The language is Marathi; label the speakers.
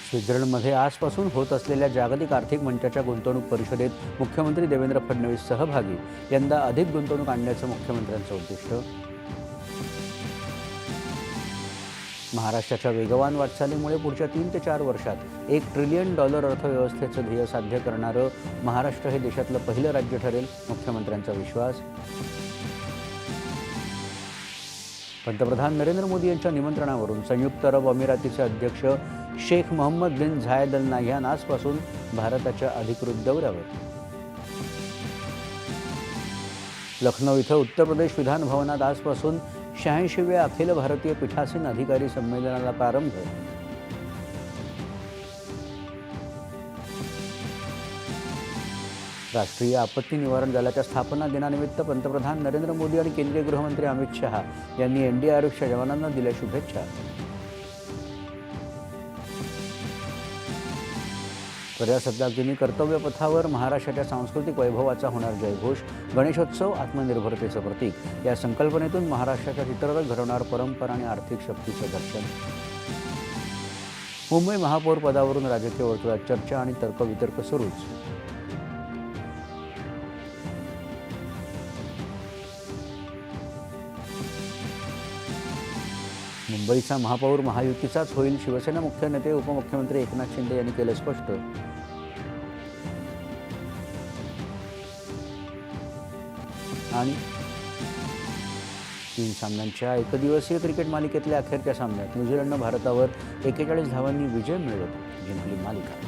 Speaker 1: स्वित्झर्लंडमध्ये आजपासून होत असलेल्या जागतिक आर्थिक मंचाच्या गुंतवणूक परिषदेत मुख्यमंत्री देवेंद्र फडणवीस सहभागी. यंदा अधिक गुंतवणूक आणण्याचं मुख्यमंत्र्यांचं उद्दिष्ट. महाराष्ट्राच्या वेगवान वाटचालीमुळे पुढच्या 3 ते 4 वर्षात $1 ट्रिलियन अर्थव्यवस्थेचं ध्येय साध्य करणारं महाराष्ट्र हे देशातलं पहिलं राज्य ठरेल, मुख्यमंत्र्यांचा विश्वास. पंतप्रधान नरेंद्र मोदी यांच्या निमंत्रणावरून संयुक्त अरब अमिरातीचे अध्यक्ष शेख मोहम्मद बिन झायद अल नाह्यान आजपासून भारताच्या अधिकृत दौऱ्यावर. लखनौ इथं उत्तर प्रदेश विधान भवनात आजपासून 86व्या अखिल भारतीय पीठासीन अधिकारी संमेलनाला प्रारंभ. राष्ट्रीय आपत्ती निवारण दलाच्या स्थापना दिनानिमित्त पंतप्रधान नरेंद्र मोदी आणि केंद्रीय गृहमंत्री अमित शहा यांनी एनडीआरएफच्या जवानांना दिल्या शुभेच्छा. प्रजासत्ताक दिनी कर्तव्यपथावर महाराष्ट्राच्या सांस्कृतिक वैभवाचा होणार जयघोष. गणेशोत्सव आत्मनिर्भरतेचं प्रतीक या संकल्पनेतून महाराष्ट्राच्या चित्ररथ घडवणार परंपरा आणि आर्थिक शक्तीचं दर्शन. मुंबई महापौर पदावरून राजकीय वर्तुळात चर्चा आणि तर्कवितर्क सुरूच. मुंबईचा महापौर महायुतीचाच होईल, शिवसेना मुख्य नेते उपमुख्यमंत्री एकनाथ शिंदे यांनी केलं स्पष्ट. आणि 3 सामन्यांच्या एकदिवसीय क्रिकेट मालिकेतल्या अखेरच्या सामन्यात न्यूझीलंडनं भारतावर 41 धावांनी विजय मिळवत जिंकली मालिका.